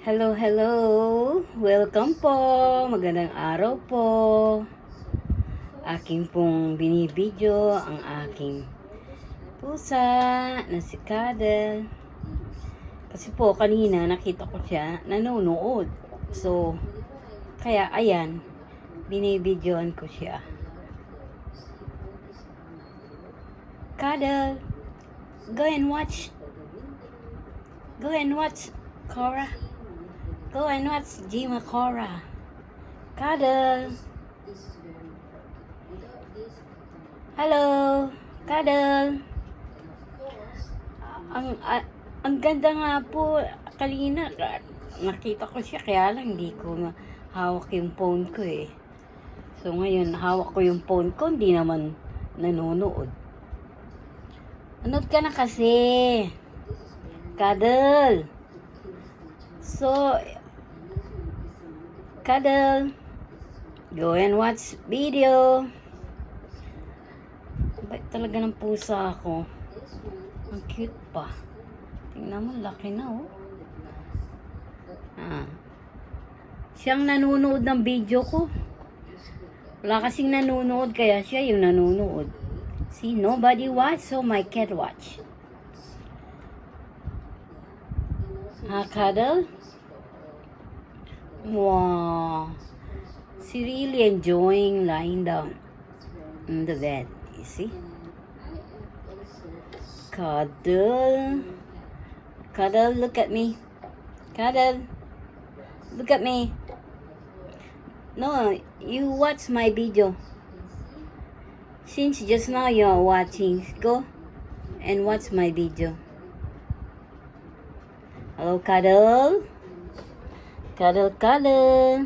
Hello, hello. Welcome po. Magandang araw po. Aking pong binibidyo ang aking pusa na si Cuddle. Kasi po kanina nakita ko siya nanonood. So, kaya ayan, binibidyoan ko siya. Cuddle, go and watch. Go and watch, Cora. Go and watch Jima Cora. Cuddle. Hello, Cuddle. Ang ganda nga po kanina. Nakita ko siya kaya lang hindi ko hawak yung phone ko eh. So ngayon hawak ko yung phone ko, hindi naman nanonood. Anood ka na kasi. Cuddle. So, Cuddle, go and watch video. Bait talaga ng pusa ako. Ang cute pa. Tingnan mo, laki na oh. Siyang nanonood ng video ko. Wala kasing nanonood, kaya siya yung nanonood. See, nobody watch, so my cat watch. Cuddle? Wow. She really enjoying lying down in the bed. You see? Cuddle. Cuddle, look at me. Cuddle. Look at me. No, you watch my video. Since just now you're watching, go and watch my video. Hello, Cuddle. Cuddle, Cuddle.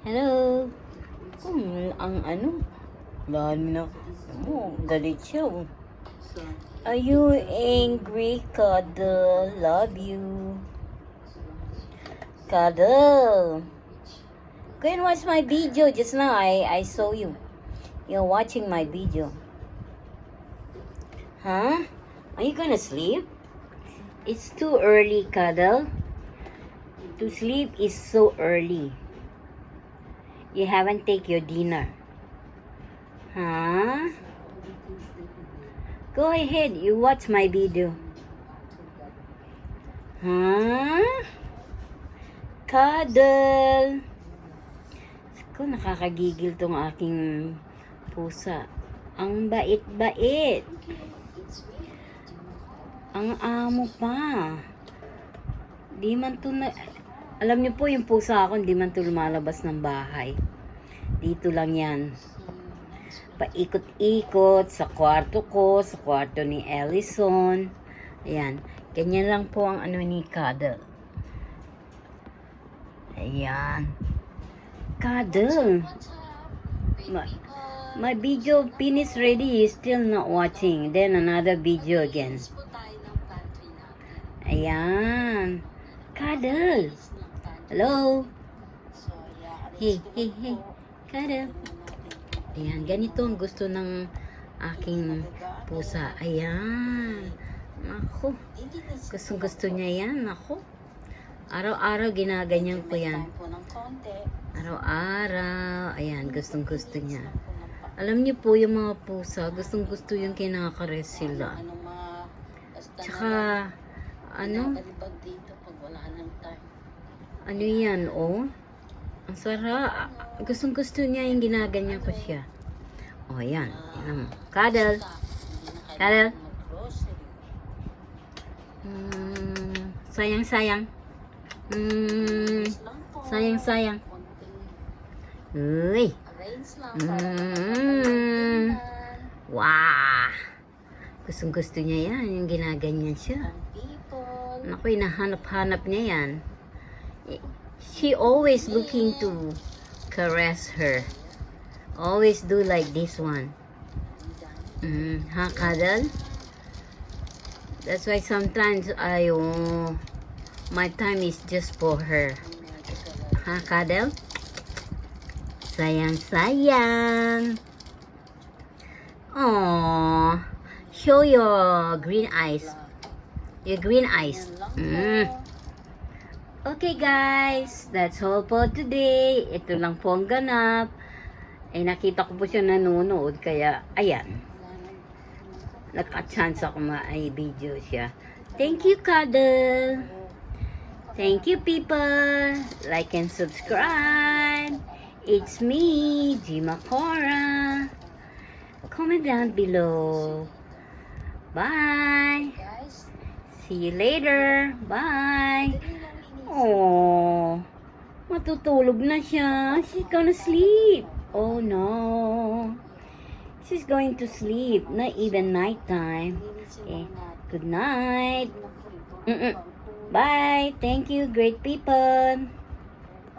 Hello. Ang ano? Lalo na. Galit siya. Are you angry, Cuddle? Love you. Cuddle. Go and watch my video. Just now, I saw you. You're watching my video. Huh? Are you gonna sleep? It's too early, Cuddle. To sleep is so early. You haven't take your dinner. Huh? Go ahead, you watch my video. Huh? Cuddle. Ko nakakagigil tong aking pusa. Ang bait-bait. Ang amo pa. Di man to na... Alam niyo po yung pusa ako, hindi man to lumalabas ng bahay. Dito lang yan. Paikot-ikot sa kwarto ko, sa kwarto ni Ellison. Ayan. Ganyan lang po ang ano ni Cuddle. Ayan. Cuddle. My video finish ready, is still not watching. Then another video again. Ayan. Cuddle. Hello. Hey, hey, hey. Cuddle. Ayan. Ganito ang gusto ng aking pusa. Ayan. Ako. Gusto niya yan. Ako. Araw-araw ginaganyan ko yan. Araw-araw. Ayan. Gustong-gusto niya. Alam niyo po yung mga pusa, gustong-gusto yung kinakares sila. Tsaka, ano yan, oh. Ang sarap. Gustong-gusto niya yung ginaganyan ko siya. Oh, yan. Yan. Cuddle. Cuddle. Sayang-sayang. Sayang-sayang. Uy. Wow. Gustong-gusto niya yan. Yung ginaganyan siya. Naku, hinahanap-hanap niya yan. She always looking to caress her. Always do like this one. Cuddle? That's why sometimes my time is just for her. Cuddle? Sayang-sayang. Aww. Show your green eyes. Your green eyes. Okay guys, that's all for today. Ito lang po ang ganap. Nakita ko po siya nanonood, kaya ayan. Nagka-chance ako ma-video siya. Thank you, Cuddle. Thank you, people. Like and subscribe. It's me, Jima Cora. Comment down below. Bye. See you later. Bye. Oh, matutulog na siya. She's gonna sleep. Oh no. She's going to sleep. Not even nighttime. Good night. Bye. Thank you, great people.